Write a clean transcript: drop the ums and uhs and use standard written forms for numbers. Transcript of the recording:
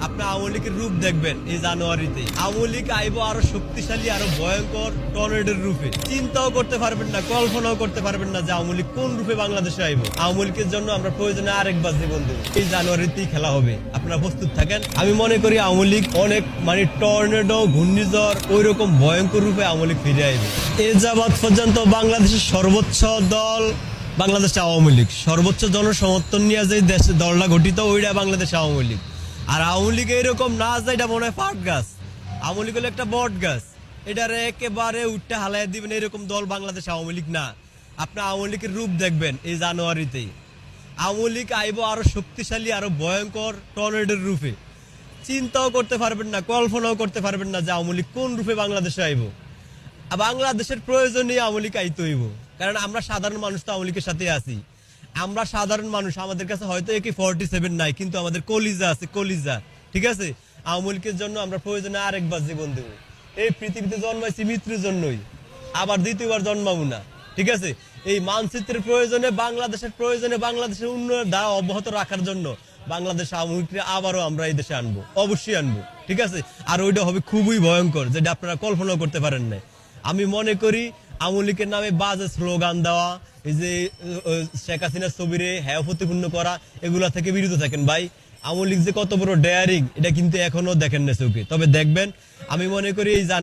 আপনি আওয়ামী লীগের রূপ দেখবেন এই জানুয়ারিতে। আওয়ামী লীগ আইবো আরো শক্তিশালী, আরো ভয়ঙ্কর টর্নেডোর রূপে। চিন্তাও করতে পারবেন না, কল্পনাও করতে পারবেন না যে আওয়ামী লীগ কোন রূপে বাংলাদেশে আইবো। আওয়ামী লীগের জন্য আমরা প্রয়োজনে আরেকবার জীবন দেবো। এই জানুয়ারিতেই খেলা হবে, আপনারা প্রস্তুত থাকেন। আমি মনে করি আওয়ামী লীগ অনেক টর্নেডো, ঘূর্ণিঝড় ওই রকম ভয়ঙ্কর রূপে আওয়ামী লীগ ফিরে আইবে। এ যাবৎ পর্যন্ত বাংলাদেশের সর্বোচ্চ দল বাংলাদেশ আওয়ামী লীগ, সর্বোচ্চ জনসমর্থন নিয়ে যে দেশে দলটা গঠিত ওইটা বাংলাদেশ আওয়ামী লীগ। আর আওয়ামী লীগ এরকম না যে এটা মনে হয় পাট গাছ, আওয়ামী লীগ হলো একটা বট গাছ, এটারে একেবারে উঠতে হালাই দিবেন এরকম দল বাংলাদেশ আওয়ামী লীগ না। আপনি আওয়ামী লীগের রূপ দেখবেন এই জানুয়ারিতেই। আওয়ামী লীগ আইবো আরো শক্তিশালী, আরো ভয়ঙ্কর টর্নেডোর রূপে। চিন্তাও করতে পারবেন না, কল্পনাও করতে পারবেন না যে আওয়ামী লীগ কোন রূপে বাংলাদেশে আইবো। বাংলাদেশের প্রয়োজনে আওয়ামী লীগ আইতে হইব, কারণ আমরা সাধারণ মানুষ তো আওয়ামী লীগের সাথে আছি। আমরা সাধারণ মানুষ, আমাদের কাছে হয়তো AK-47 নাই, কিন্তু আমাদের কলিজা আছে, কলিজা। ঠিক আছে, আওয়ামী লীগের জন্য আমরা প্রয়োজনে আরেকবার জীবন দেবো। এই পৃথিবীতে জন্মাইছি মৃত্যুর জন্যই, আবার দ্বিতীয়বার জন্মাবো না। ঠিক আছে, এই মানচিত্রের প্রয়োজনে, বাংলাদেশের প্রয়োজনে, বাংলাদেশের উন্নয়নের ধারা অব্যাহত রাখার জন্য বাংলাদেশ আওয়ামী লীগকে আবারও আমরা এই দেশে আনবো, অবশ্যই আনবো। ঠিক আছে, আর ওইটা হবে খুবই ভয়ঙ্কর, যেটা আপনারা কল্পনাও করতে পারেন না। আমি মনে করি আওয়ামী লীগের নামে বাজে স্লোগান দেওয়া, এই যে শেখ হাসিনার ছবিরে হ্যাঁ প্রতিপূর্ণ করা, এগুলা থেকে বিরত থাকেন ভাই। আওয়ামী লীগ যে কত বড় ডেয়ারিং এটা কিন্তু এখনো দেখেন না চোখে, তবে দেখবেন। আমি মনে করি এই